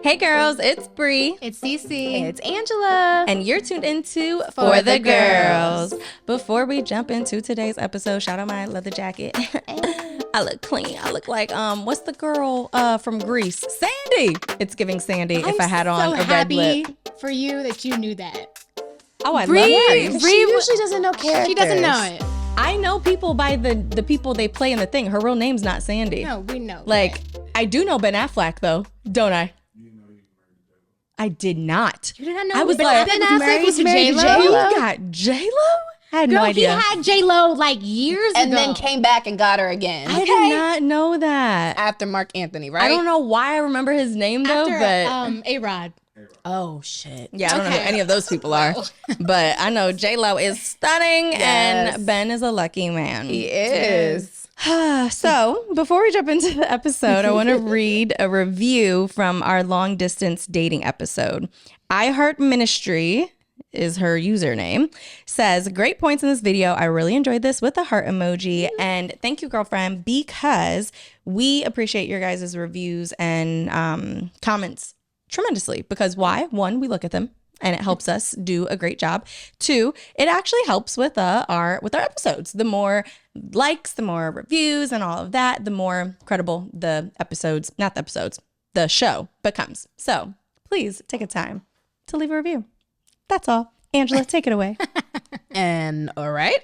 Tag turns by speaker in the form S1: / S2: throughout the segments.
S1: Hey girls, it's Bree.
S2: It's Cece.
S3: It's Angela.
S1: And you're tuned into For the Girls. Before we jump into today's episode, shout out my leather jacket. I look clean. I look like, what's the girl from Greece? Sandy. It's giving Sandy if I had on a red lip.
S2: For you that you knew that.
S1: Oh, I
S2: Bree,
S1: love that.
S3: She usually doesn't know characters.
S2: She doesn't know it.
S1: I know people by the people they play in the thing. Her real name's not Sandy.
S2: No, we know.
S1: Like, I do know Ben Affleck, though, don't I? I did not.
S2: You did not know
S1: I was
S2: Ben
S1: like,
S2: Affleck was
S3: married to
S2: J-Lo?
S1: You got J-Lo? I had no idea.
S2: He had J-Lo like years
S3: and
S2: ago.
S3: then came back and got her again.
S1: I did not know that.
S3: After Mark Anthony, right?
S1: I don't know why I remember his name though,
S2: After,
S1: but
S2: A-Rod.
S3: Oh shit.
S1: yeah, I don't know who any of those people are. But I know J-Lo is stunning and Ben is a lucky man.
S3: He is.
S1: So before we jump into the episode, I want to read a review from our long distance dating episode. I Heart Ministry is her username, says, great points in this video. I really enjoyed this with the heart emoji. And thank you, girlfriend, because we appreciate your guys' reviews and comments tremendously. Because why? One, we look at them and it helps us do a great job. Two, it actually helps with our episodes. The more likes, the more reviews and all of that, the more credible the show becomes. So please take a time to leave a review. That's all. Angela, take it away.
S3: And all right.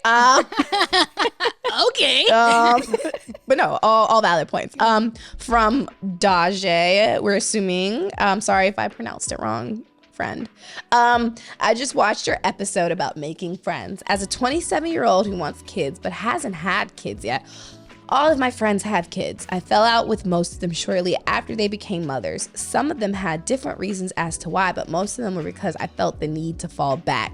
S2: Okay.
S3: But no, all valid points. From Daje, we're assuming. Sorry if I pronounced it wrong, friend. I just watched your episode about making friends. As a 27-year-old who wants kids but hasn't had kids yet, all of my friends have kids. I fell out with most of them shortly after they became mothers. Some of them had different reasons as to why, but most of them were because I felt the need to fall back.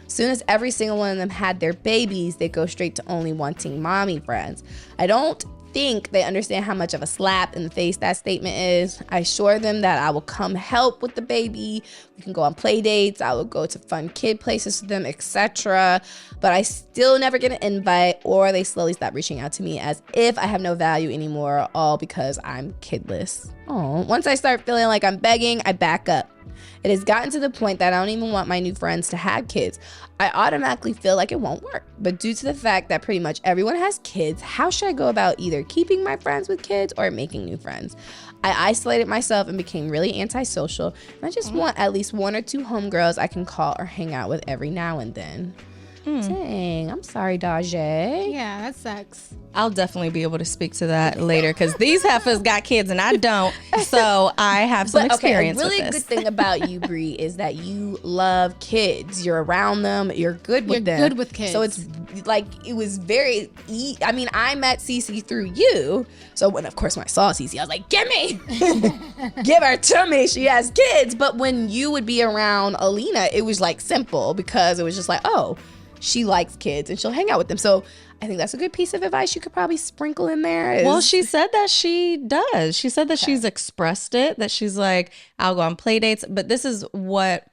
S3: Soon as every single one of them had their babies, they go straight to only wanting mommy friends. I don't think they understand how much of a slap in the face that statement is. I assure them that I will come help with the baby. We can go on play dates. I will go to fun kid places with them, etc. But I still never get an invite, or they slowly stop reaching out to me as if I have no value anymore, all because I'm kidless. Oh, once I start feeling like I'm begging, I back up. It has gotten to the point that I don't even want my new friends to have kids. I automatically feel like it won't work. But due to the fact that pretty much everyone has kids, how should I go about either keeping my friends with kids or making new friends? I isolated myself and became really antisocial. And I just want at least one or two homegirls I can call or hang out with every now and then. Dang, I'm sorry, Daje.
S2: Yeah, that sucks.
S1: I'll definitely be able to speak to that later because these heifers got kids and I don't. So I have some experience
S3: a really
S1: with this.
S3: good thing about you, Bree, is that you love kids. You're around them. You're good with them.
S2: You're good with kids.
S3: So it's like, it was very, I mean, I met Cece through you. So when I saw Cece, I was like, give me, give her to me. She has kids. But when you would be around Alina, it was like simple because it was just like, oh, she likes kids and she'll hang out with them. So I think that's a good piece of advice you could probably sprinkle in there.
S1: Well, she said that she does. She said that she's expressed it, that she's like, I'll go on play dates. But this is what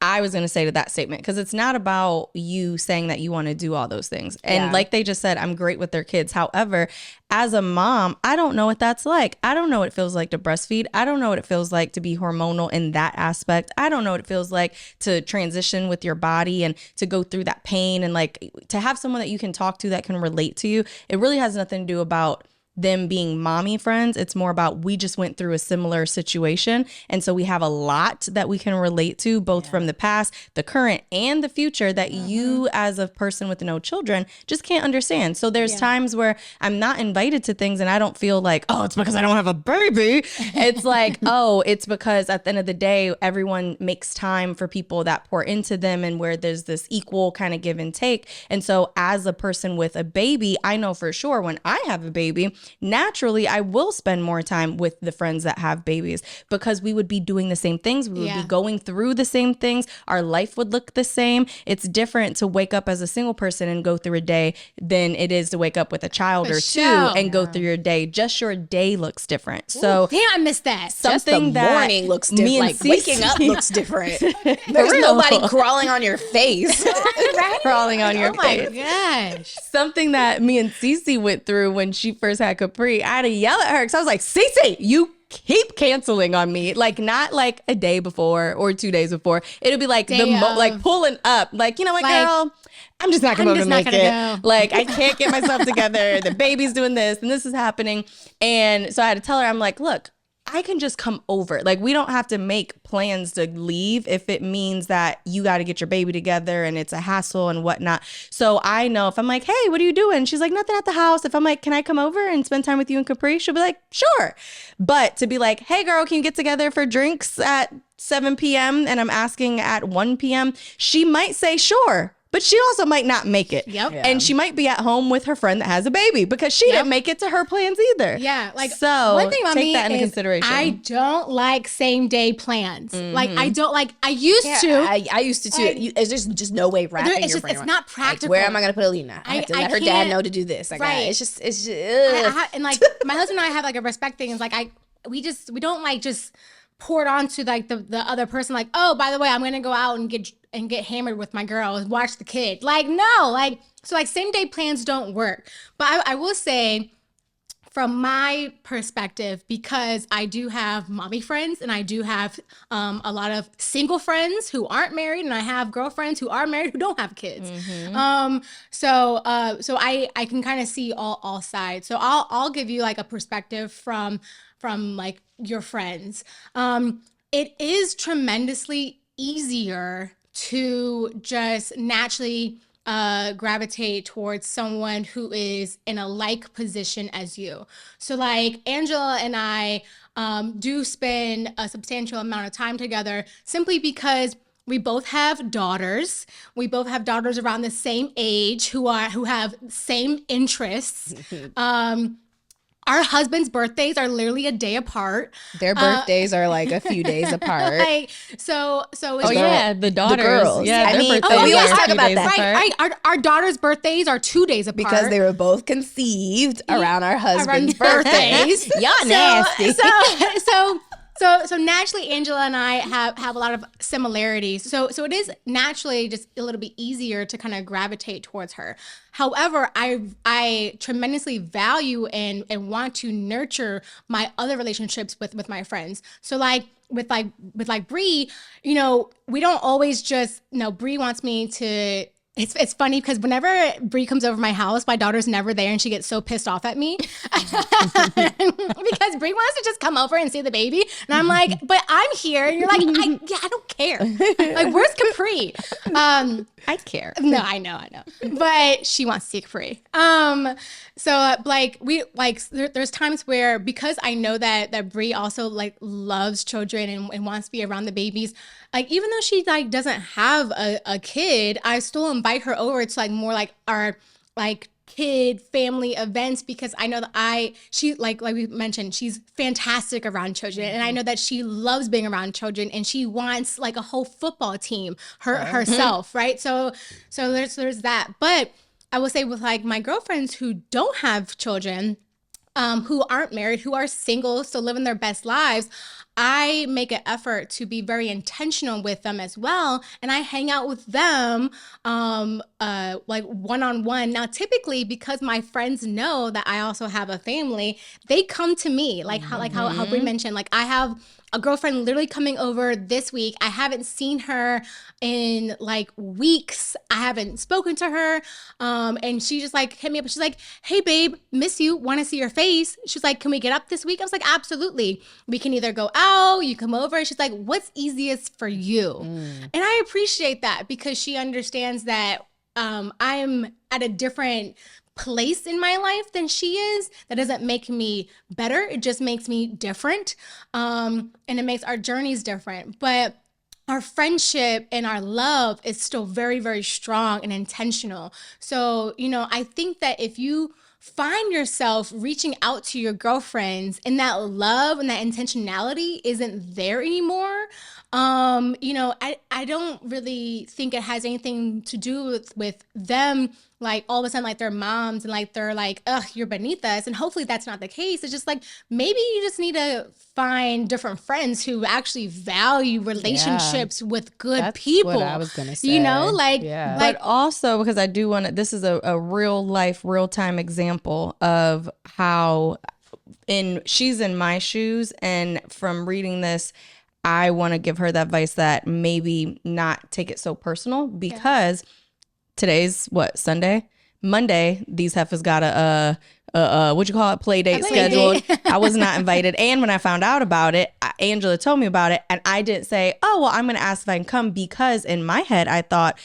S1: I was going to say to that statement, because it's not about you saying that you want to do all those things. And like they just said, I'm great with their kids. However, as a mom, I don't know what that's like. I don't know what it feels like to breastfeed. I don't know what it feels like to be hormonal in that aspect. I don't know what it feels like to transition with your body and to go through that pain and like to have someone that you can talk to that can relate to you. It really has nothing to do about them being mommy friends. It's more about we just went through a similar situation. And so we have a lot that we can relate to, both from the past, the current, and the future that you as a person with no children just can't understand. So there's times where I'm not invited to things and I don't feel like, oh, it's because I don't have a baby. It's like, oh, it's because at the end of the day, everyone makes time for people that pour into them and where there's this equal kind of give and take. And so as a person with a baby, I know for sure when I have a baby, naturally, I will spend more time with the friends that have babies because we would be doing the same things. We would be going through the same things. Our life would look the same. It's different to wake up as a single person and go through a day than it is to wake up with a child or two and go through your day. Just your day looks different. So
S2: damn, I missed that.
S1: Something
S3: the morning looks different. Like waking up looks different. There's nobody crawling on your face.
S1: Crawling on your face.
S2: Oh my gosh.
S1: Something that me and Cece went through when she first had Capri, I had to yell at her because I was like, Cece, you keep canceling on me. Like, not like a day before or 2 days before. It'll be like
S2: Day of.
S1: like pulling up. Like, you know what,
S2: Like,
S1: girl? I'm just not gonna be able to make it.
S2: Go.
S1: Like, I can't get myself together. The baby's doing this and this is happening. And so I had to tell her, I'm like, look, I can just come over. Like, we don't have to make plans to leave if it means that you got to get your baby together and it's a hassle and whatnot. So I know if I'm like, hey, what are you doing? She's like, nothing at the house. If I'm like, can I come over and spend time with you and Capri? She'll be like, sure. But to be like, hey, girl, can you get together for drinks at 7 p.m. and I'm asking at 1 p.m. She might say, sure. But she also might not make it.
S2: Yep.
S3: Yeah.
S1: And she might be at home with her friend that has a baby because she didn't make it to her plans either.
S2: Yeah, like
S1: so
S2: one thing about
S1: take
S2: me
S1: that into
S2: is
S1: consideration.
S2: I don't like same day plans. Like I don't like. I used to.
S3: I used to too.
S2: Like,
S3: There's just no way wrapping
S2: it's
S3: your
S2: just
S3: brain
S2: it's
S3: around.
S2: not practical.
S3: Like, where am I gonna put Alina? I have to let her dad
S2: can't-
S3: know to do this. Like,
S2: right.
S3: it's just
S2: and like my husband and I have like a respect thing. It's like we don't like just pour it onto like the other person. Like, oh, by the way, I'm gonna go out and get hammered with my girl and watch the kid. Like, no, like so like same day plans don't work. But I will say, from my perspective, because I do have mommy friends and I do have a lot of single friends who aren't married, and I have girlfriends who are married who don't have kids. So I can kind of see all sides. So I'll give you like a perspective from like your friends. It is tremendously easier to just naturally gravitate towards someone who is in a like position as you. So like Angela and I do spend a substantial amount of time together simply because we both have daughters. We both have daughters around the same age who have same interests. Our husbands' birthdays are literally a day apart.
S3: Their birthdays are like a few days apart.
S2: Like, so it's
S1: Oh yeah, the daughters.
S3: girls.
S1: Yeah,
S3: I
S1: their
S3: mean,
S1: birthdays
S3: we always
S1: are
S3: talk
S1: 2
S3: about
S1: days
S3: that.
S1: apart.
S2: right. Our daughters' birthdays are 2 days apart
S3: because they were both conceived around our husbands' birthdays.
S1: Y'all nasty.
S2: So naturally, Angela and I have a lot of similarities. So it is naturally just a little bit easier to kind of gravitate towards her. However, I tremendously value and want to nurture my other relationships with my friends. So like with Bree, you know, we don't always just, you know, Bree wants me to. It's funny because whenever Bree comes over my house, my daughter's never there and she gets so pissed off at me because Bree wants to just come over and see the baby. And I'm like, but I'm here. And you're like, I don't care. Like, where's Capri?
S1: I care.
S2: No, I know. But she wants to see Capri. So like there's times where, because I know that Bree also like loves children and wants to be around the babies, like even though she like doesn't have a kid, I still invite her over to like more like our like kid family events, because I know that she like we mentioned, she's fantastic around children, and I know that she loves being around children, and she wants like a whole football team herself, right? So there's that. But I will say with like my girlfriends who don't have children, who aren't married, who are single, still living their best lives, I make an effort to be very intentional with them as well. And I hang out with them like one-on-one. Now, typically, because my friends know that I also have a family, they come to me, like how Bree mentioned. Like, I have a girlfriend literally coming over this week. I haven't seen her in like weeks. I haven't spoken to her. And she just like hit me up. She's like, hey babe, miss you. Want to see your face. She's like, can we get up this week? I was like, absolutely. We can either go out, you come over. She's like, what's easiest for you? And I appreciate that, because she understands that I'm at a different place in my life than she is. That doesn't make me better. It just makes me different. And it makes our journeys different. But our friendship and our love is still very, very strong and intentional. So, you know, I think that if you find yourself reaching out to your girlfriends and that love and that intentionality isn't there anymore, you know, I don't really think it has anything to do with them, like all of a sudden like they're moms and like they're like, ugh, you're beneath us. And hopefully that's not the case. It's just like, maybe you just need to find different friends who actually value relationships with good people.
S3: What I was gonna say.
S2: You know, like,
S1: But also, because I do want to, this is a real life, real time example of how she's in my shoes, and from reading this, I want to give her the advice that maybe not take it so personal, because today's what, Sunday? Monday, these heifers got a what you call it, play date scheduled. I was not invited. And when I found out about it, Angela told me about it, and I didn't say, oh, well, I'm going to ask if I can come, because in my head, I thought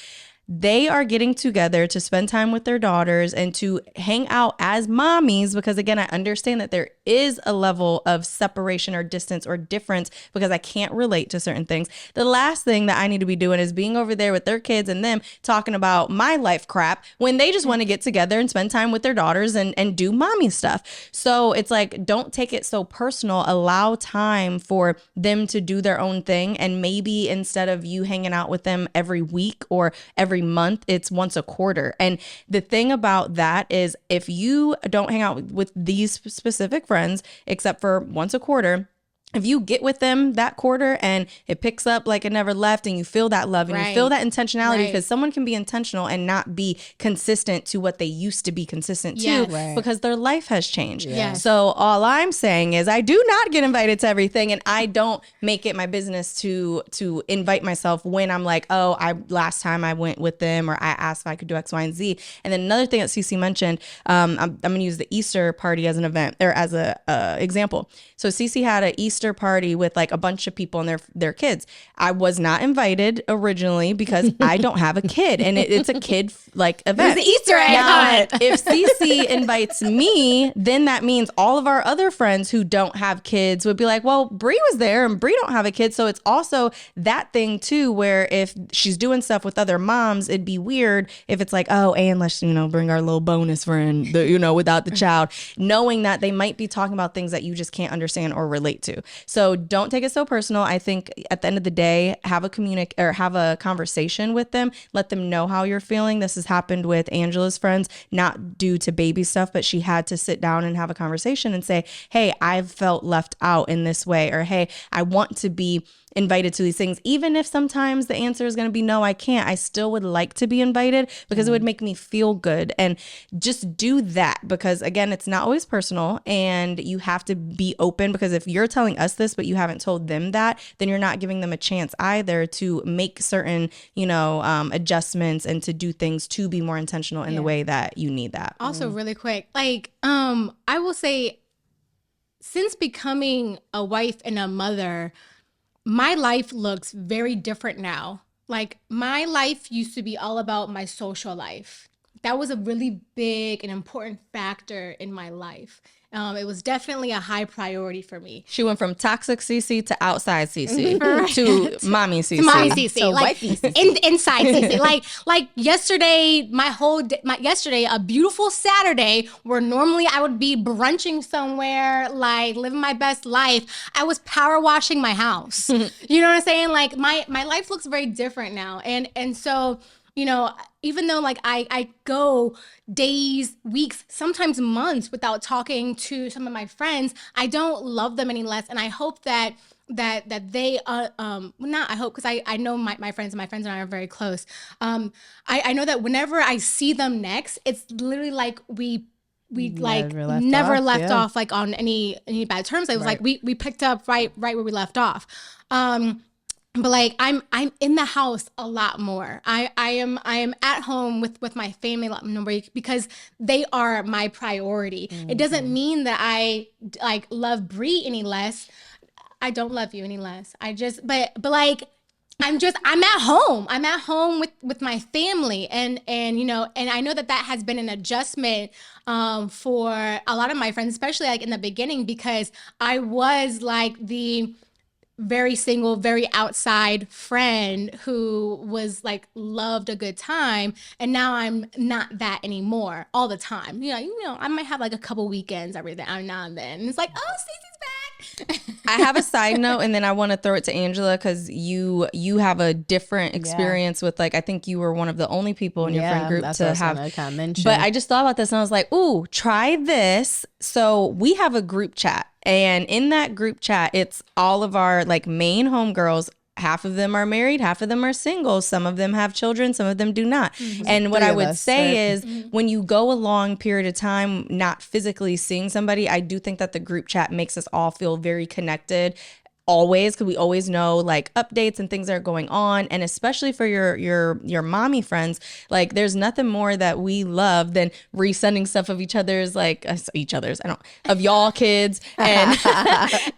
S1: they are getting together to spend time with their daughters and to hang out as mommies, because again, I understand that there is a level of separation or distance or difference because I can't relate to certain things. The last thing that I need to be doing is being over there with their kids and them talking about my life crap when they just want to get together and spend time with their daughters and do mommy stuff. So it's like, don't take it so personal. Allow time for them to do their own thing. And maybe instead of you hanging out with them every week or every month, it's once a quarter. And the thing about that is, if you don't hang out with these specific friends except for once a quarter, if you get with them that quarter and it picks up like it never left, and you feel that love and you feel that intentionality, because someone can be intentional and not be consistent to what they used to be consistent to because their life has changed. So all I'm saying is, I do not get invited to everything, and I don't make it my business to invite myself when I'm like, oh, last time I went with them, or I asked if I could do X, Y, and Z. And then another thing that Cece mentioned, I'm going to use the Easter party as an event, or as a example. So Cece had an Easter party with like a bunch of people and their kids. I was not invited originally because I don't have a kid, and it's a kid like event.
S2: It was the Easter egg
S1: hunt. If Cece invites me, then that means all of our other friends who don't have kids would be like, well, Bree was there and Bree don't have a kid. So it's also that thing too, where if she's doing stuff with other moms, it'd be weird if it's like, oh, and let's, bring our little bonus friend, without the child, knowing that they might be talking about things that you just can't understand or relate to. So don't take it so personal. I think at the end of the day, have a conversation with them. Let them know how you're feeling. This has happened with Angela's friends, not due to baby stuff, but she had to sit down and have a conversation and say, hey, I've felt left out in this way, or hey, I want to be invited to these things. Even if sometimes the answer is going to be no, I can't, I still would like to be invited because it would make me feel good. And just do that, because again, it's not always personal, and you have to be open, because if you're telling us this but you haven't told them that, then you're not giving them a chance either to make certain adjustments and to do things to be more intentional in the way that you need that.
S2: Also really quick, I will say, since becoming a wife and a mother, my life looks very different now. Like, my life used to be all about my social life. That was a really big and important factor in my life. It was definitely a high priority for me.
S1: She went from toxic Cece to outside Cece to mommy Cece.
S2: To mommy Cece.
S3: So
S2: like, inside Cece. Like yesterday, yesterday, a beautiful Saturday where normally I would be brunching somewhere, like living my best life, I was power washing my house. You know what I'm saying? Like, my life looks very different now. And so, even though like I go days, weeks, sometimes months without talking to some of my friends, I don't love them any less. And I hope that they not I hope, because I know my friends and I are very close. I know that whenever I see them next, it's literally like we never left off like on any bad terms. It was like we picked up right where we left off. But like I'm in the house a lot more. I am at home with my family a lot more because they are my priority. It doesn't mean that I like love Bree any less. I don't love you any less. But like I'm at home. I'm at home with my family, and I know that has been an adjustment for a lot of my friends, especially like in the beginning, because I was like the very single, very outside friend who was like loved a good time, and now I'm not that anymore all the time. I might have like a couple weekends every now and then. And it's like, oh, Cece's back.
S1: I have a side note, and then I want to throw it to Angela, because you have a different experience with, like, I think you were one of the only people in your friend group to have. But I just thought about this and I was like, ooh, try this. So we have a group chat, and in that group chat, it's all of our like main homegirls half of them are married, half of them are single. Some of them have children, some of them do not. And what
S3: Three
S1: I
S3: of
S1: would
S3: us,
S1: say
S3: right?
S1: is when you go a long period of time not physically seeing somebody, I do think that the group chat makes us all feel very connected. Always, because we always know like updates and things that are going on, and especially for your mommy friends, like there's nothing more that we love than resending stuff of each other's of y'all kids and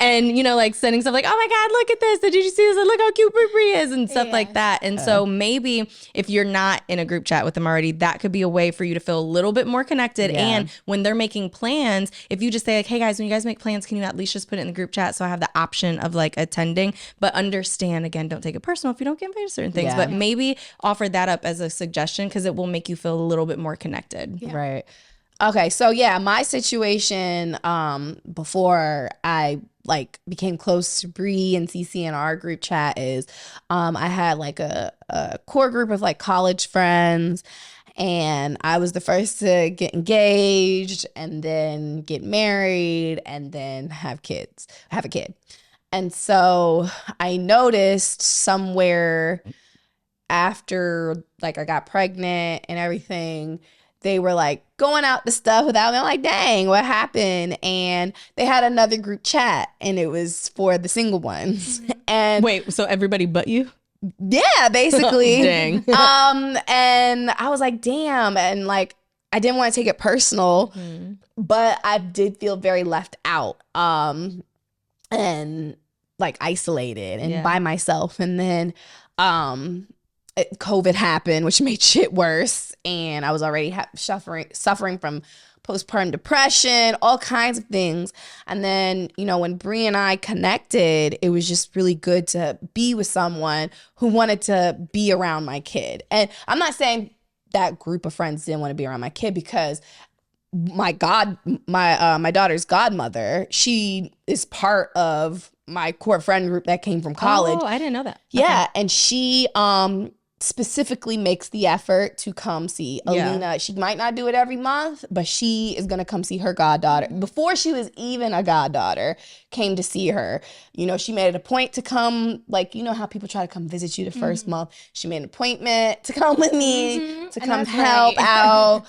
S1: and you know, like sending stuff like, oh my god, look at this, did you see this, look how cute Brie is, and stuff like that. And so maybe if you're not in a group chat with them already, that could be a way for you to feel a little bit more connected. And when they're making plans, if you just say like, hey guys, when you guys make plans, can you at least just put it in the group chat so I have the option of like attending? But understand, again, don't take it personal if you don't get invited to certain things, but maybe offer that up as a suggestion because it will make you feel a little bit more connected.
S3: Right. Okay, so yeah, my situation before I like became close to Bree and Cece in our group chat is I had like a core group of like college friends, and I was the first to get engaged and then get married and then have a kid. And so I noticed somewhere after like I got pregnant and everything, they were like going out to stuff without me. I'm like, dang, what happened? And they had another group chat and it was for the single ones. And
S1: wait, so everybody but you?
S3: Yeah, basically.
S1: Dang.
S3: And I was like, damn. And like, I didn't want to take it personal, but I did feel very left out. And like isolated and by myself. And then COVID happened, which made shit worse. And I was already suffering from postpartum depression, all kinds of things. And then, you know, when Bree and I connected, it was just really good to be with someone who wanted to be around my kid. And I'm not saying that group of friends didn't want to be around my kid, because my daughter's godmother, she is part of my core friend group that came from college.
S1: Oh, I didn't know that.
S3: Yeah, and she specifically makes the effort to come see Alina. She might not do it every month, but she is going to come see her goddaughter. Before she was even a goddaughter, came to see her. You know, she made it a point to come, like, you know how people try to come visit you the first month. She made an appointment to come with me, to come help out.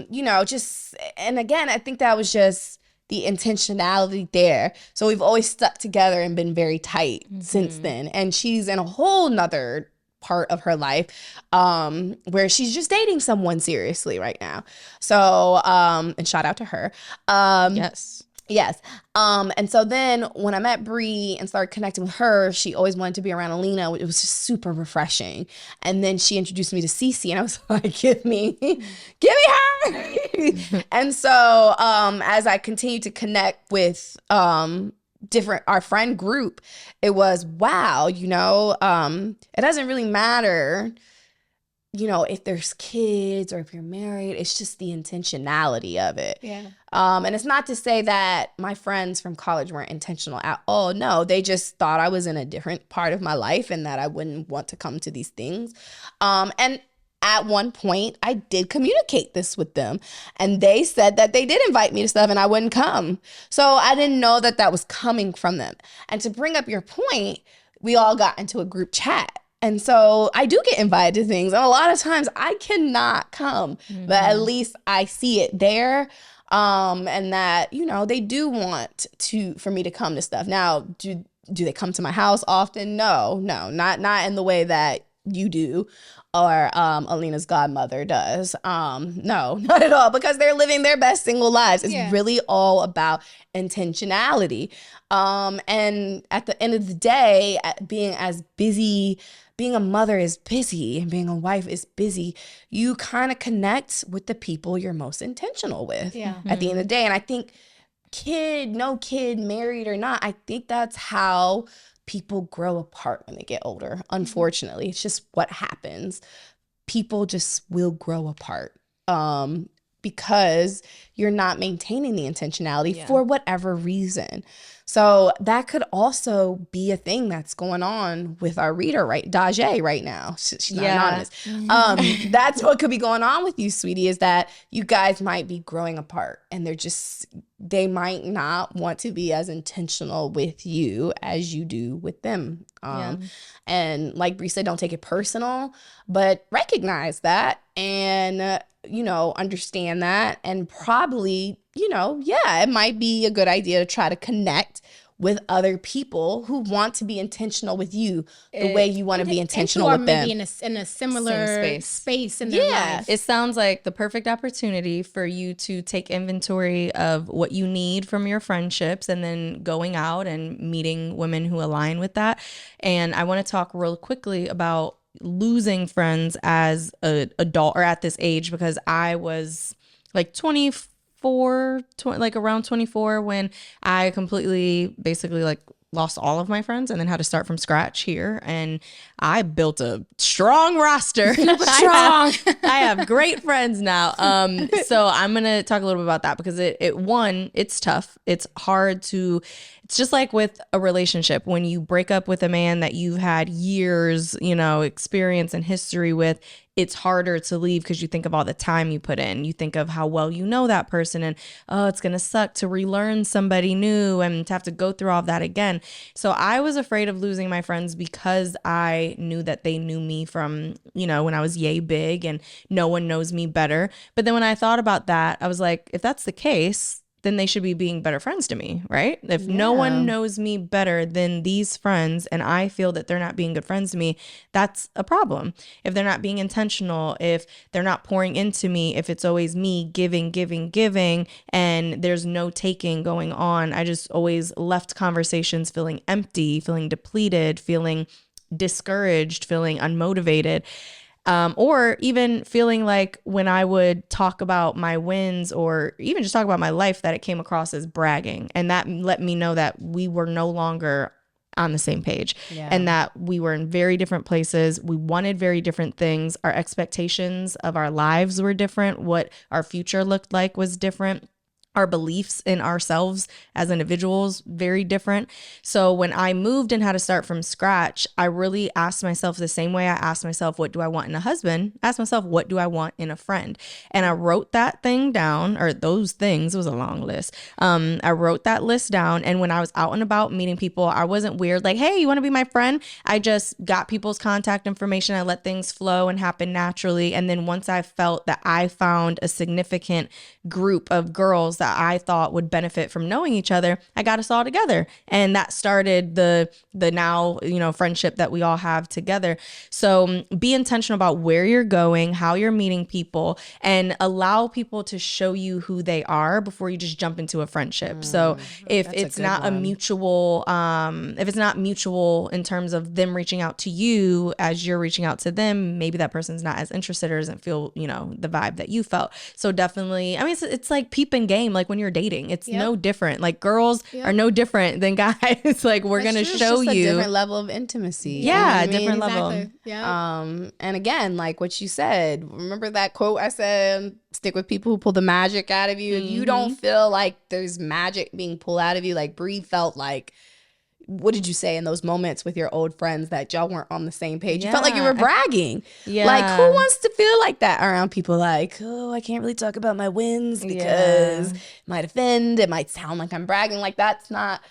S3: You know, just, and again, I think that was just the intentionality there. So we've always stuck together and been very tight since then. And she's in a whole nother part of her life where she's just dating someone seriously right now. So, and shout out to her. Yes. And so then when I met Bree and started connecting with her, she always wanted to be around Alina. It was just super refreshing. And then she introduced me to Cece, and I was like, give me her. And so as I continued to connect with our friend group, it was, wow, you know, it doesn't really matter, you know, if there's kids or if you're married. It's just the intentionality of it.
S2: Yeah.
S3: And it's not to say that my friends from college weren't intentional at all. No, they just thought I was in a different part of my life and that I wouldn't want to come to these things. And at one point, I did communicate this with them, and they said that they did invite me to stuff and I wouldn't come. So I didn't know that that was coming from them. And to bring up your point, we all got into a group chat. And so I do get invited to things, and a lot of times I cannot come, but at least I see it there. And that, you know, they do want for me to come to stuff. Now, do they come to my house often? No, not in the way that you do or Alina's godmother does. No, not at all, because they're living their best single lives. It's really all about intentionality. And at the end of the day, being a mother is busy, and being a wife is busy. You kind of connect with the people you're most intentional with at the end of the day. And I think no kid, married or not, I think that's how people grow apart when they get older. Unfortunately, it's just what happens. People just will grow apart because you're not maintaining the intentionality for whatever reason. So that could also be a thing that's going on with our reader, right? Daje right now. She's not anonymous. That's what could be going on with you, sweetie, is that you guys might be growing apart, and they might not want to be as intentional with you as you do with them. And like Bree said, don't take it personal, but recognize that and, understand that. And probably, it might be a good idea to try to connect with other people who want to be intentional with you the way you want to be intentional with them.
S2: Maybe in a similar space in their life.
S1: It sounds like the perfect opportunity for you to take inventory of what you need from your friendships and then going out and meeting women who align with that. And I want to talk real quickly about losing friends as an adult or at this age, because I was like 24 when I completely basically like lost all of my friends and then had to start from scratch here. And I built a strong roster. I have great friends now. So I'm going to talk a little bit about that because it's tough. It's hard to, it's just like with a relationship. When you break up with a man that you've had years, experience and history with, it's harder to leave because you think of all the time you put in. You think of how well you know that person and, oh, it's going to suck to relearn somebody new and to have to go through all of that again. So I was afraid of losing my friends because I knew that they knew me from, when I was yay big and no one knows me better. But then when I thought about that, I was like, if that's the case, then they should be being better friends to me, right? If no one knows me better than these friends and I feel that they're not being good friends to me, that's a problem. If they're not being intentional, if they're not pouring into me, if it's always me giving, and there's no taking going on, I just always left conversations feeling empty, feeling depleted, feeling discouraged, feeling unmotivated. Or even feeling like when I would talk about my wins or even just talk about my life, that it came across as bragging. And that let me know that we were no longer on the same page and that we were in very different places. We wanted very different things. Our expectations of our lives were different. What our future looked like was different. Our beliefs in ourselves as individuals, very different. So when I moved and had to start from scratch, I really asked myself the same way I asked myself, what do I want in a husband? I asked myself, what do I want in a friend? And I wrote that thing down, or those things, it was a long list. I wrote that list down. And when I was out and about meeting people, I wasn't weird, like, hey, you want to be my friend? I just got people's contact information. I let things flow and happen naturally. And then once I felt that I found a significant group of girls that I thought would benefit from knowing each other, I got us all together. And that started the now, friendship that we all have together. So be intentional about where you're going, how you're meeting people, and allow people to show you who they are before you just jump into a friendship. So if it's not mutual in terms of them reaching out to you as you're reaching out to them, maybe that person's not as interested or doesn't feel, the vibe that you felt. So definitely, it's like peep and game. Like when you're dating, it's no different. Like girls are no different than guys. Like we're going to show you
S3: a different level of intimacy.
S1: Yeah, different level.
S2: Yeah.
S3: And again, like what you said, remember that quote I said, stick with people who pull the magic out of you. If you don't feel like there's magic being pulled out of you, like Bree felt like, what did you say in those moments with your old friends that y'all weren't on the same page? You felt like you were bragging. Like who wants to feel like that around people like, oh, I can't really talk about my wins because it might offend. It might sound like I'm bragging. Like that's not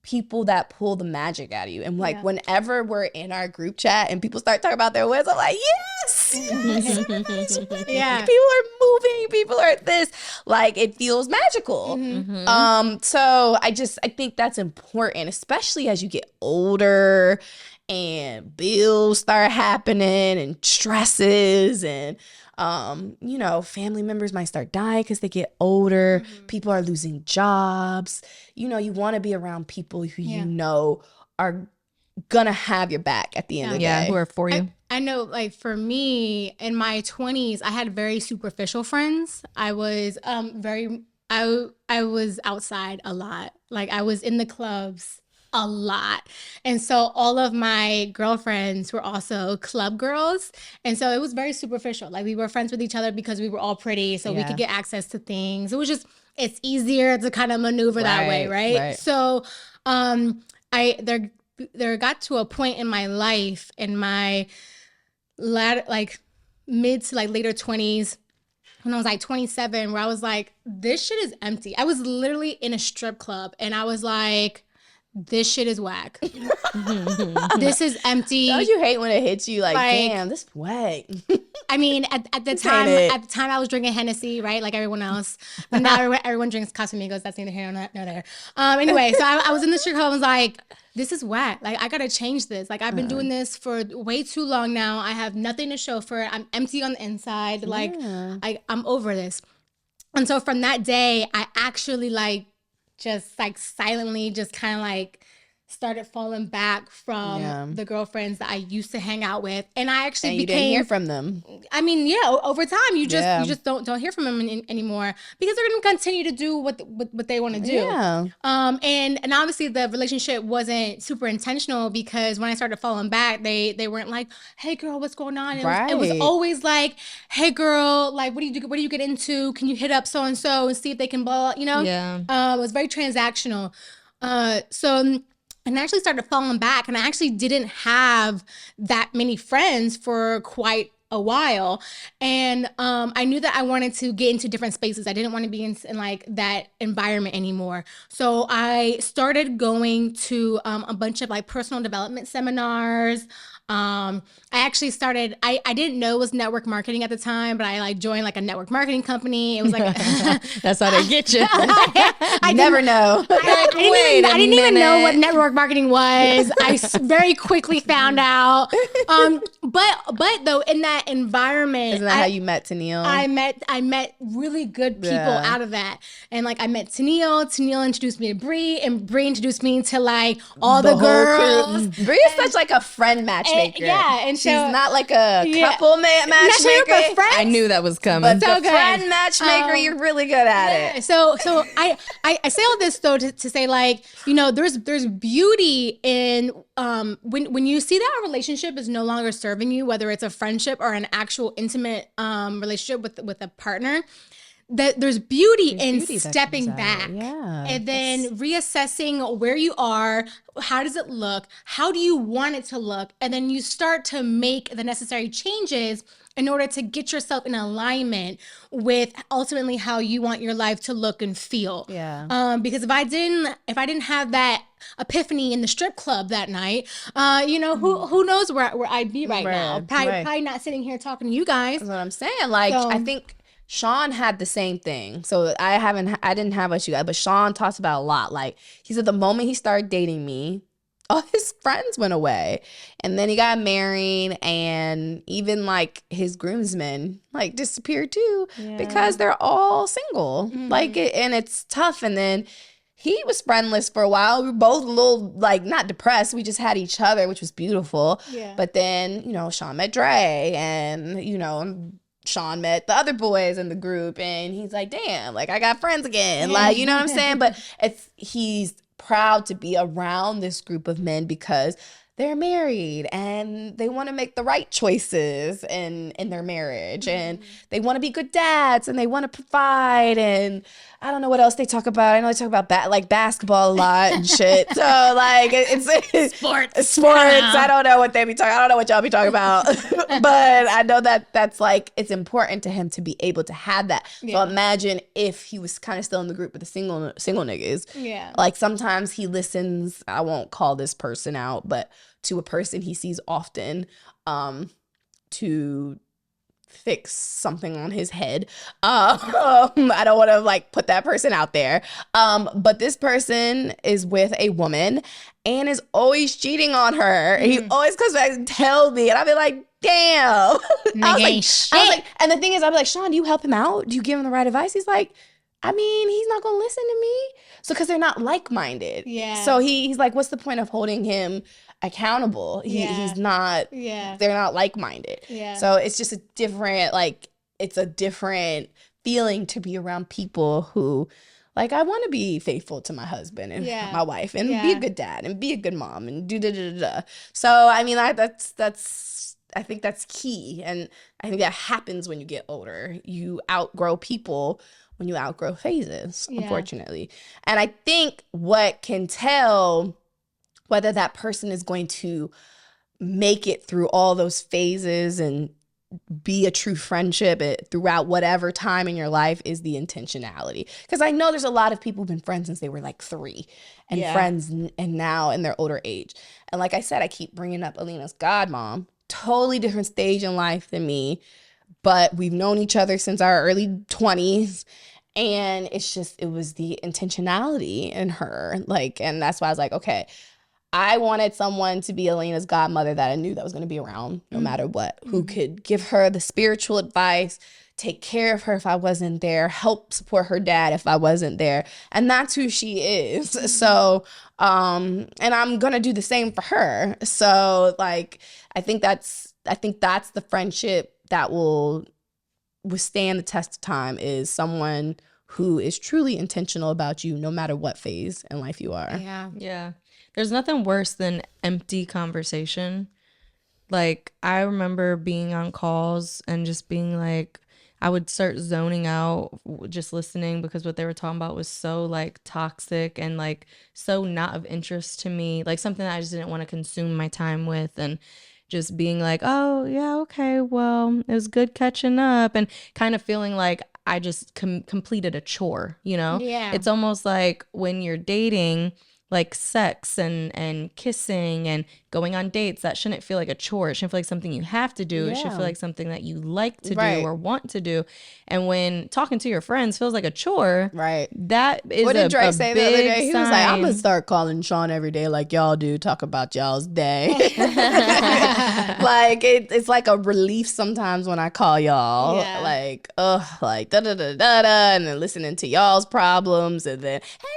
S3: people that pull the magic out of you. And like whenever we're in our group chat and people start talking about their wins, I'm like, yes. People are moving, people are this, like it feels magical. So I think that's important, especially as you get older and bills start happening and stresses and family members might start dying because they get older. People are losing jobs. You want to be around people who you know are gonna have your back at the end of the day.
S1: Who are for you.
S2: I know, like for me, in my 20s, I had very superficial friends. I was I was outside a lot. Like I was in the clubs a lot. And so all of my girlfriends were also club girls. And so it was very superficial. Like we were friends with each other because we were all pretty. So we could get access to things. It was just, it's easier to kind of maneuver that way. Right. So there got to a point in my life, in my mid to like later 20s, when I was like 27, where I was like, this shit is empty. I was literally in a strip club and I was like, this shit is whack. This is empty.
S3: Don't you hate when it hits you like damn, this whack?
S2: I mean, at the time I was drinking Hennessy, right? Like everyone else. But now everyone drinks Casamigos. That's neither here nor there. Anyway, so I was in the strip club. I was like, this is whack. Like, I got to change this. Like, I've been doing this for way too long now. I have nothing to show for it. I'm empty on the inside. Like, I'm over this. And so from that day, I actually like just like silently just kind of like started falling back from the girlfriends that I used to hang out with, and I actually
S3: you didn't hear from them.
S2: I mean, over time, you just don't hear from them anymore because they're going to continue to do what they want to do.
S3: Yeah.
S2: And obviously the relationship wasn't super intentional because when I started falling back, they weren't like, "Hey girl, what's going on?" It was always like, "Hey girl, like what do you do? What do you get into? Can you hit up so and see if they can blow?" You know?
S1: Yeah.
S2: It was very transactional. And I actually started falling back, and I actually didn't have that many friends for quite a while. And I knew that I wanted to get into different spaces. I didn't want to be in like that environment anymore. So I started going to a bunch of like personal development seminars. I actually started, I didn't know it was network marketing at the time, but I like joined like a network marketing company. It was like,
S1: that's how they get you.
S3: I never know.
S2: I didn't even know what network marketing was. I very quickly found out. But though in that environment,
S3: isn't that how you met Tennille?
S2: I met really good people out of that. And like I met Tennille. Tennille introduced me to Bree, and Bree introduced me to like all the girls.
S3: Bree is such like a friend matchmaker.
S2: And
S3: she's not like a couple matchmaker.
S1: I knew that was coming.
S3: But the friend matchmaker, you're really good at it.
S2: So I say all this though to say like, you know, there's beauty in when you see that a relationship is no longer serving you, whether it's a friendship or an actual intimate relationship with a partner. That there's beauty in stepping back and then reassessing where you are, how does it look, how do you want it to look, and then you start to make the necessary changes in order to get yourself in alignment with ultimately how you want your life to look and feel. Because if I didn't have that epiphany in the strip club that night, you know, who knows where I'd be right now. Probably not sitting here talking to you guys.
S3: That's what I'm saying. Like, I think Sean had the same thing. So I didn't have what you got, but Sean talks about a lot. Like, he said the moment he started dating me, all his friends went away. And then he got married, and even like his groomsmen like disappeared too because they're all single. Like, and it's tough. And then he was friendless for a while. We were both a little like not depressed. We just had each other, which was beautiful. But then, you know, Sean met Dre, and, you know, Sean met the other boys in the group, and he's like, damn, like I got friends again. Like, you know what I'm saying? But he's proud to be around this group of men because they're married and they want to make the right choices in their marriage, and they want to be good dads, and they want to provide, and I don't know what else they talk about. I know they talk about basketball a lot and shit. So like it's sports. I don't know what they be talking. I don't know what y'all be talking about. But I know that that's like it's important to him to be able to have that. So imagine if he was kind of still in the group with the single niggas. Like sometimes he listens. I won't call this person out, but to a person he sees often, to fix something on his head. I don't want to like put that person out there. But this person is with a woman and is always cheating on her. He always comes back and tells me, and I'll be like, damn. I was like, and the thing is, I'll be like, Sean, do you help him out? Do you give him the right advice? He's like, I mean, he's not going to listen to me. So, because they're not like-minded. So he's like, what's the point of holding him accountable? He's not, they're not like-minded. So it's just a different, like, it's a different feeling to be around people who, like, I want to be faithful to my husband and my wife and be a good dad and be a good mom and do. So, I mean, I think that's key. And I think that happens when you get older. You outgrow people when you outgrow phases, unfortunately. And I think what can tell whether that person is going to make it through all those phases and be a true friendship throughout whatever time in your life is the intentionality. Because I know there's a lot of people who've been friends since they were like 3 and friends and now in their older age. And like I said, I keep bringing up Alina's godmom, totally different stage in life than me, but we've known each other since our early 20s. And it was the intentionality in her. Like, and that's why I was like, okay, I wanted someone to be Alina's godmother that I knew that was going to be around no matter what, who could give her the spiritual advice, take care of her if I wasn't there, help support her dad if I wasn't there. And that's who she is. So, and I'm going to do the same for her. So like, I think that's the friendship that will withstand the test of time, is someone who is truly intentional about you no matter what phase in life you are.
S1: Yeah. There's nothing worse than empty conversation. Like, I remember being on calls and just being like, I would start zoning out just listening because what they were talking about was so like toxic and like so not of interest to me, like something that I just didn't want to consume my time with. And just being like, oh yeah, okay, well, it was good catching up, and kind of feeling like I just completed a chore, you know?
S2: Yeah.
S1: It's almost like when you're dating, like sex and kissing and going on dates, that shouldn't feel like a chore. It shouldn't feel like something you have to do. It should feel like something that you like to do or want to do. And when talking to your friends feels like a chore, that is
S3: what did Dre say the other day? He was like, I'm gonna
S1: sign.
S3: start calling Sean every day like y'all do, talk about y'all's day. Like it's like a relief sometimes when I call y'all. Like, like da da da da da, and then listening to y'all's problems, and then hey,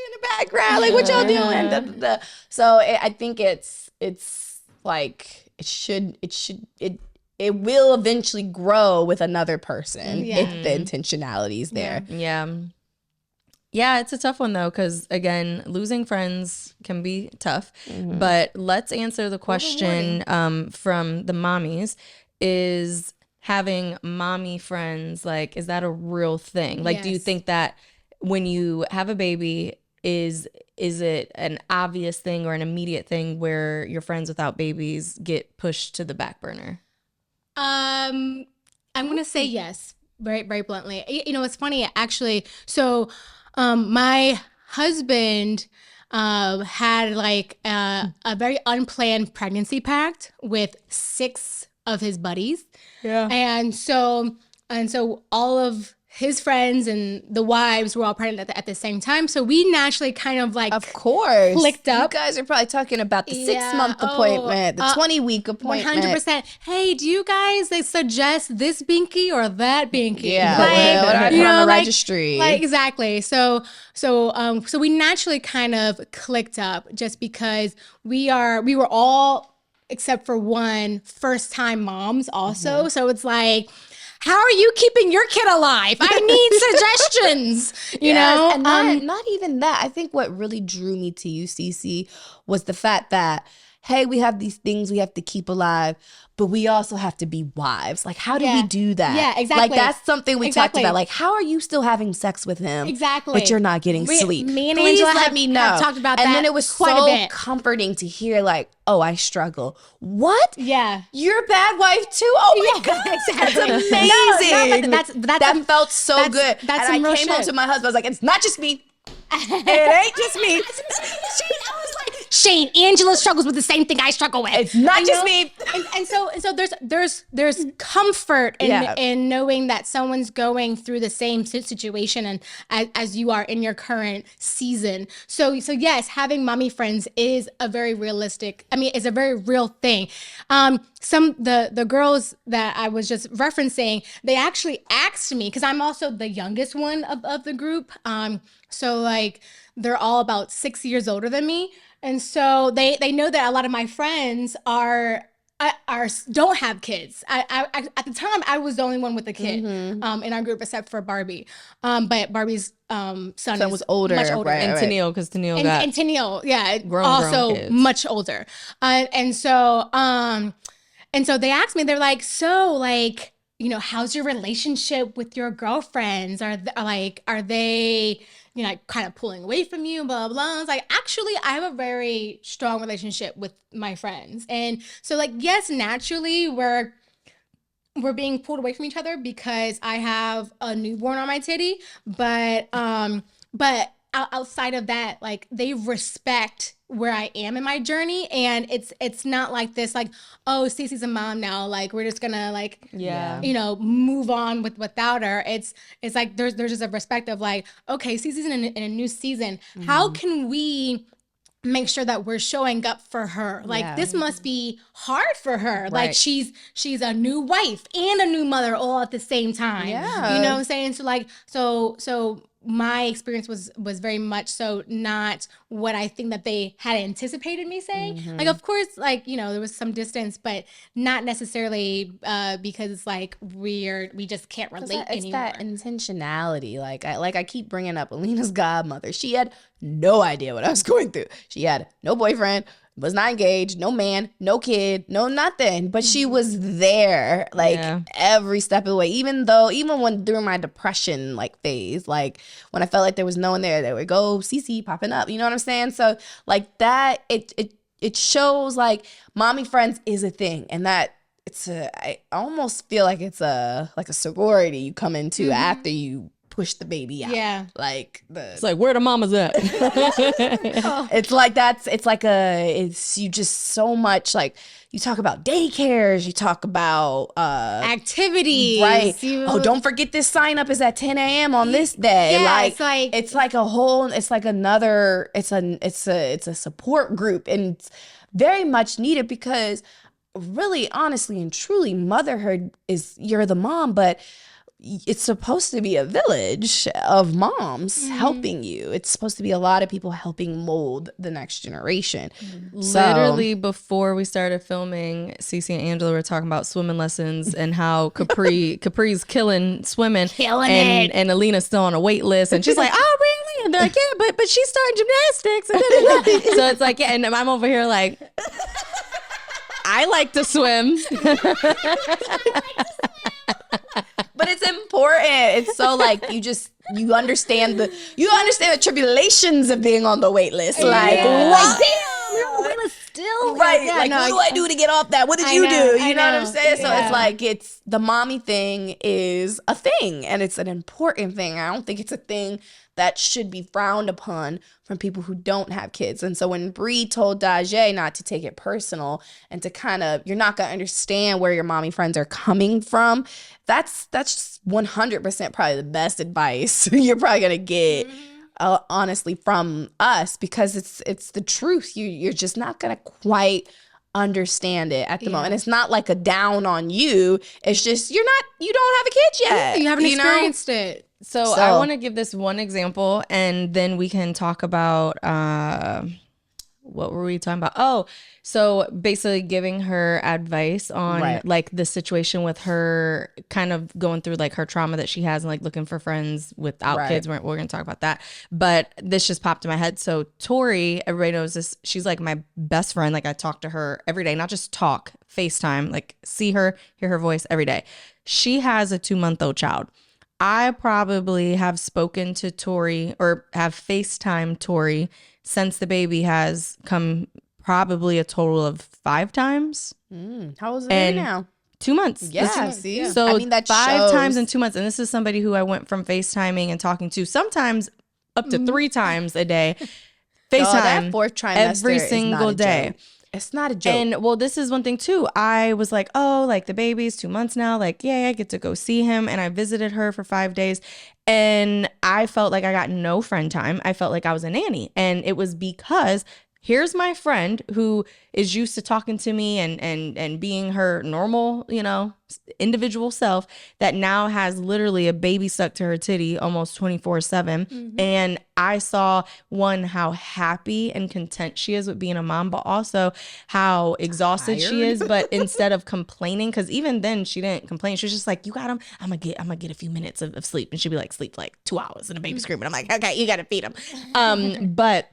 S3: in the background, like what y'all doing? Da, da, da. So I think it's like it will eventually grow with another person if the intentionality is there.
S1: Yeah, it's a tough one though, because again, losing friends can be tough. But let's answer the question from the mommies: is having mommy friends, like, is that a real thing? Like, do you think that when you have a baby, is it an obvious thing or an immediate thing where your friends without babies get pushed to the back burner?
S2: I'm gonna say yes, very, very bluntly. You know, it's funny actually. So, my husband had like a very unplanned pregnancy pact with 6 of his buddies. And so all of his friends and the wives were all pregnant at the same time. So we naturally kind of like,
S3: of course,
S2: clicked up.
S3: You guys are probably talking about the 6-month appointment, the 20-week appointment.
S2: 100%. Hey, do you guys suggest this binky or that binky?
S3: Yeah,
S2: like,
S3: what I put on the registry.
S2: Like exactly. So we naturally kind of clicked up just because we were all, except for one, first-time moms also. So it's like, how are you keeping your kid alive? I need suggestions, you know?
S3: And not even that. I think what really drew me to you, Cece, was the fact that, hey, we have these things we have to keep alive, but we also have to be wives. Like, how do we do that?
S2: Yeah, exactly.
S3: Like, that's something we talked about. Like, how are you still having sex with him?
S2: Exactly.
S3: But you're not getting sleep.
S2: Me and
S3: Please
S2: Angela
S3: let me know.
S2: have talked about that.
S3: And then it was
S2: quite a
S3: so
S2: bit.
S3: comforting to hear, like, oh, I struggle. What?
S2: Yeah.
S3: You're a bad wife too? Oh my God. That's amazing. That felt so good.
S2: That's
S3: and
S2: some
S3: I
S2: real
S3: came home
S2: shit.
S3: to my husband. I was like, it's not just me. It ain't just me.
S2: I was like, Shane, Angela struggles with the same thing I struggle with.
S3: It's not just me.
S2: And so there's comfort in knowing that someone's going through the same situation and as you are in your current season. So yes, having mommy friends is a very realistic. I mean, it's a very real thing. The girls that I was just referencing, they actually asked me, because I'm also the youngest one of the group. So like they're all about 6 years older than me. And so they know that a lot of my friends don't have kids. I at the time I was the only one with a kid in our group except for Barbie. But Barbie's son
S3: was older,
S2: much older.
S3: right,
S1: And Tennille, because Tennille got
S2: and Tennille, yeah,
S1: grown
S2: also
S1: kids.
S2: much older. And so they asked me, they're like, so like, you know, how's your relationship with your girlfriends? Are they, you know, like kind of pulling away from you, blah, blah, blah. I was like, actually, I have a very strong relationship with my friends. And so like, yes, naturally we're we're being pulled away from each other because I have a newborn on my titty. But outside of that, like, they respect where I am in my journey, and it's not like this, like, oh, Cece's a mom now, like, we're just gonna, like, you know, move on without her. It's like there's just a respect of, like, okay, Cece's in a new season. How can we make sure that we're showing up for her? Like, this must be hard for her. Right. Like, she's a new wife and a new mother all at the same time.
S3: Yeah.
S2: You know what I'm saying? So, like, so my experience was very much so not what I think that they had anticipated me saying. Like, of course, like, you know, there was some distance, but not necessarily because it's like we just can't relate
S3: it's
S2: anymore.
S3: that intentionality. Like I keep bringing up Alina's godmother. She had no idea what I was going through. She had no boyfriend, was not engaged, no man, no kid, no nothing. But she was there, like, every step of the way. Even when during my depression, like, phase, like, when I felt like there was no one there would go Cece popping up. You know what I'm saying? So, like, that it shows, like, mommy friends is a thing, and that I almost feel like it's a sorority you come into after you push the baby out.
S2: Yeah.
S1: Like, it's like, where the mamas at?
S3: It's like it's you just so much, like, you talk about daycares, you talk about
S2: activities,
S3: right? Don't forget this sign up is at 10 a.m. on this day.
S2: Yeah,
S3: it's like it's a support group, and it's very much needed, because really, honestly and truly, motherhood is, you're the mom, but it's supposed to be a village of moms helping you. It's supposed to be a lot of people helping mold the next generation.
S1: Literally, before we started filming, Cece and Angela were talking about swimming lessons and how Capri's killing swimming, and Alina's still on a wait list, and she's like, oh, really? And they're like, yeah, but she's starting gymnastics. So it's like, yeah, and I'm over here like, I like to swim.
S3: But it's important. It's so, like, you understand the tribulations of being on the wait list. Like, what? Damn, you're on the wait list still. Right. Yeah, like, what do I do to get off that? What did you do? You know what I'm saying? So it's like, it's the mommy thing is a thing, and it's an important thing. I don't think it's a thing that should be frowned upon from people who don't have kids. And so when Bree told Dajae not to take it personal, and to kind of, you're not gonna understand where your mommy friends are coming from, that's 100% probably the best advice you're probably gonna get, honestly, from us, because it's the truth. You're just not gonna quite understand it at the moment. It's not like a down on you. It's just you don't have a kid yet.
S2: You haven't experienced it.
S1: So I want to give this one example, and then we can talk about what were we talking about? Oh, so basically giving her advice on like the situation with her kind of going through like her trauma that she has, and like looking for friends without kids. We're going to talk about that. But this just popped in my head. So Tori, everybody knows this. She's like my best friend. Like, I talk to her every day, not just talk, FaceTime, like see her, hear her voice every day. She has a 2-month-old child. I probably have spoken to Tori, or have FaceTime Tori, since the baby has come, probably a total of 5 times.
S3: How old is the baby now?
S1: 2 months.
S3: Yeah, see?
S1: So
S3: I mean, that
S1: 5 times in 2 months. And this is somebody who I went from FaceTiming and talking to sometimes up to 3 times a day. FaceTime
S3: that 4th trimester
S1: every single day.
S3: It's not a joke.
S1: And well, this is one thing too. I was like, oh, like the baby's 2 months now. Like, yeah, I get to go see him. And I visited her for 5 days. And I felt like I got no friend time. I felt like I was a nanny. And it was because here's my friend who is used to talking to me and being her normal, you know, individual self, that now has literally a baby stuck to her titty almost 24/7. And I saw, one, how happy and content she is with being a mom, but also how exhausted she is. But instead of complaining, because even then she didn't complain. She was just like, you got him. I'm gonna get a few minutes of sleep. And she'd be like, sleep for like 2 hours and the baby's screaming. I'm like, okay, you gotta feed him. But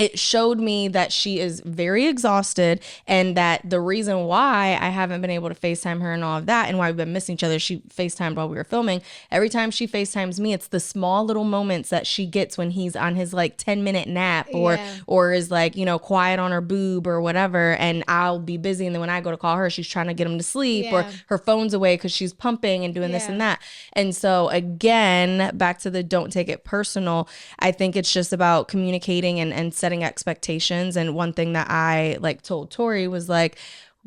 S1: it showed me that she is very exhausted, and that the reason why I haven't been able to FaceTime her and all of that, and why we've been missing each other, she FaceTimed while we were filming. Every time she FaceTimes me, it's the small little moments that she gets when he's on his like 10-minute nap or is like, you know, quiet on her boob or whatever. And I'll be busy. And then when I go to call her, she's trying to get him to sleep or her phone's away because she's pumping and doing this and that. And so again, back to the don't take it personal. I think it's just about communicating and setting expectations. And one thing that I like told Tori was like,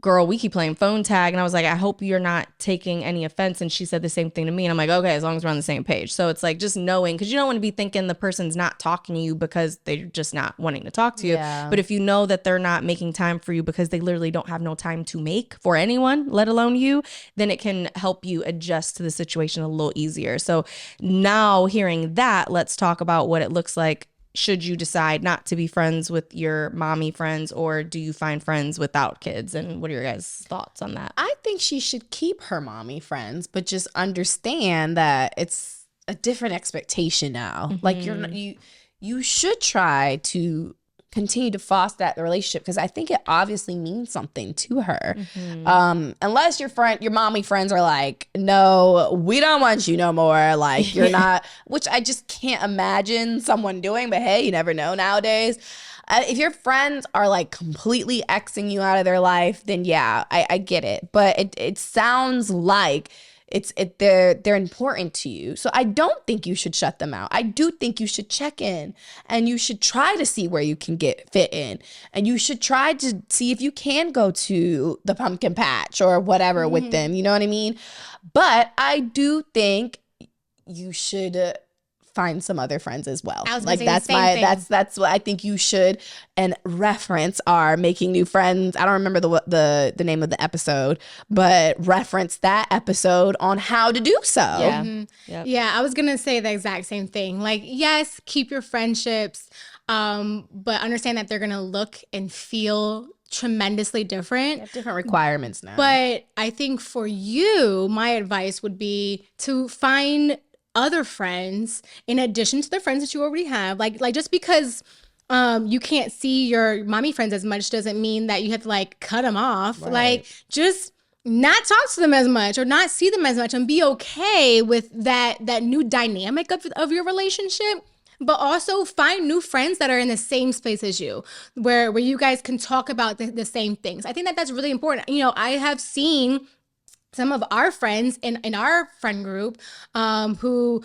S1: girl, we keep playing phone tag. And I was like, I hope you're not taking any offense. And she said the same thing to me. And I'm like, okay, as long as we're on the same page. So it's like just knowing, because you don't want to be thinking the person's not talking to you because they're just not wanting to talk to you. But if you know that they're not making time for you because they literally don't have no time to make for anyone, let alone you, then it can help you adjust to the situation a little easier. So now hearing that, let's talk about what it looks like. Should you decide not to be friends with your mommy friends, or do you find friends without kids? And what are your guys' thoughts on that?
S3: I think she should keep her mommy friends, but just understand that it's a different expectation now. Like you should try to continue to foster that relationship, because I think it obviously means something to her. Unless your mommy friends are like, no, we don't want you no more. Like you're not, which I just can't imagine someone doing, but hey, you never know nowadays. If your friends are like completely Xing you out of their life, then yeah, I get it. But it sounds like they're important to you. So I don't think you should shut them out. I do think you should check in, and you should try to see where you can fit in, and you should try to see if you can go to the pumpkin patch or whatever with them. You know what I mean? But I do think you should find some other friends as well. Like that's what I think you should, and reference our making new friends. I don't remember the name of the episode, but reference that episode on how to do so.
S2: Yeah, I was gonna say the exact same thing. Like, yes, keep your friendships, but understand that they're gonna look and feel tremendously different.
S3: You have different requirements now.
S2: But I think for you, my advice would be to find other friends in addition to the friends that you already have. Like just because you can't see your mommy friends as much doesn't mean that you have to like cut them off. Right. Like just not talk to them as much or not see them as much, and be okay with that new dynamic of your relationship. But also find new friends that are in the same space as you, where you guys can talk about the same things. I think that's really important. You know, I have seen some of our friends in our friend group who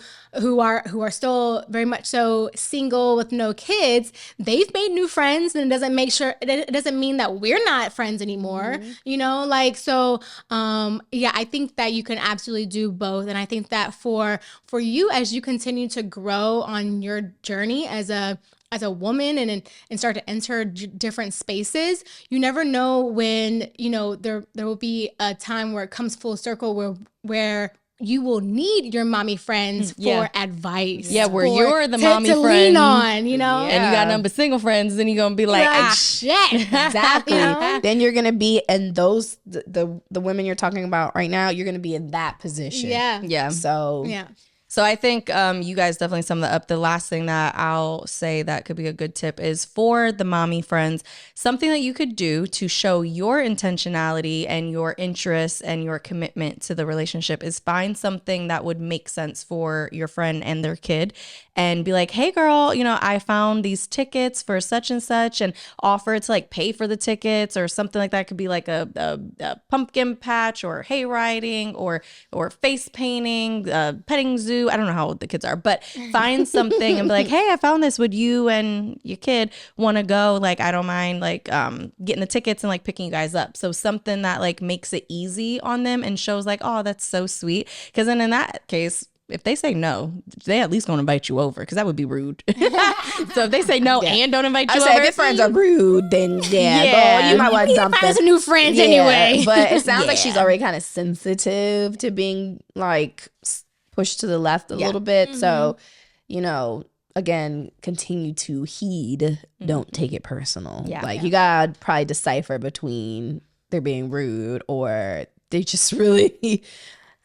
S2: are still very much so single with no kids. They've made new friends, and it doesn't mean that we're not friends anymore. You know, like, so I think that you can absolutely do both. And I think that for you, as you continue to grow on your journey as a woman and start to enter different spaces, you never know when, you know, there will be a time where it comes full circle where you will need your mommy friends for advice.
S1: Yeah, where you're the mommy
S2: to
S1: friend.
S2: lean on, you know?
S1: And you got number single friends, then you're going to be like,
S2: shit.
S3: Exactly.
S2: You know?
S3: Then you're going to be in those, the women you're talking about right now, you're going to be in that position.
S1: Yeah.
S3: So,
S1: So I think you guys definitely summed that up. The last thing that I'll say that could be a good tip is for the mommy friends, something that you could do to show your intentionality and your interest and your commitment to the relationship is find something that would make sense for your friend and their kid, and be like, hey girl, you know, I found these tickets for such and such, and offer to like pay for the tickets or something like that. It could be like a pumpkin patch or hay riding or face painting, petting zoo. I don't know how old the kids are, but find something and be like, hey, I found this. Would you and your kid want to go? Like, I don't mind like getting the tickets and like picking you guys up. So something that like makes it easy on them and shows like, oh, that's so sweet. Because then in that case, if they say no, they at least gonna invite you over, because that would be rude. So if they say no and don't invite you over,
S3: if your friends are rude, then well, you might want something.
S2: Find some new friends anyway.
S3: But it sounds like she's already kind of sensitive to being like pushed to the left a little bit. So, you know, again, continue to heed. Don't take it personal. You gotta probably decipher between they're being rude or they just really.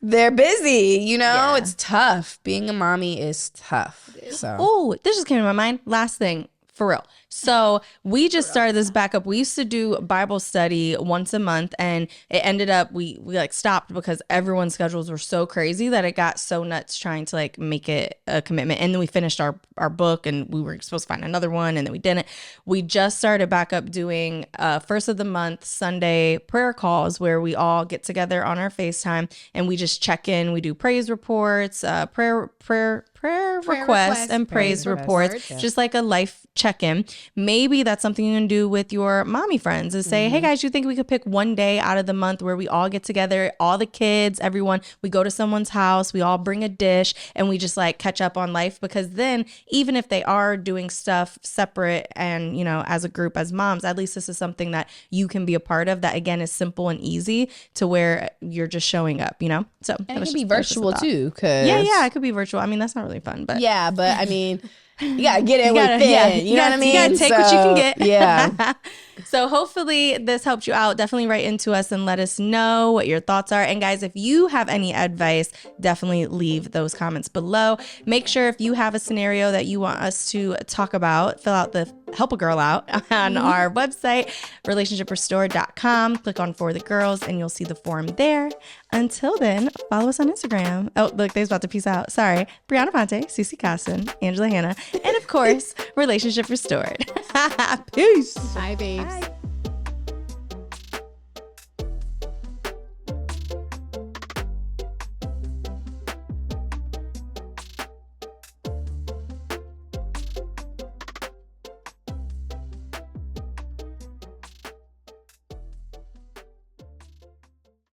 S3: They're busy, you know? It's tough. Being a mommy is tough. So.
S1: Oh, this just came to my mind. Last thing. For real. So we just started this back up. We used to do Bible study once a month, and it ended up we like stopped because everyone's schedules were so crazy that it got so nuts trying to like make it a commitment. And then we finished our book, and we were supposed to find another one, and then we didn't. We just started back up doing first of the month Sunday prayer calls where we all get together on our FaceTime and we just check in. We do praise reports, prayer requests and praise reports, just like a life check-in. Maybe that's something you can do with your mommy friends is say, hey guys, you think we could pick one day out of the month where we all get together, all the kids, everyone, we go to someone's house, we all bring a dish and we just like catch up on life, because then even if they are doing stuff separate and, you know, as a group, as moms, at least this is something that you can be a part of that again is simple and easy to where you're just showing up, you know? So
S3: and it can be virtual too.
S1: Yeah, it could be virtual. I mean, that's not really fun, but
S3: yeah, but I mean, you gotta get it with it. You know what I mean?
S1: You gotta take what you can get.
S3: Yeah.
S1: So hopefully this helped you out. Definitely write into us and let us know what your thoughts are. And guys, if you have any advice, definitely leave those comments below. Make sure if you have a scenario that you want us to talk about, fill out the help a girl out on our website, relationshiprestored.com. Click on For the Girls and you'll see the form there. Until then, follow us on Instagram. Oh, look, they's about to peace out. Sorry. Brianna Ponte, Cece Costin, Angela Hanna, and of course, Relationship Restored. Peace.
S2: Bye, babes.
S3: Bye.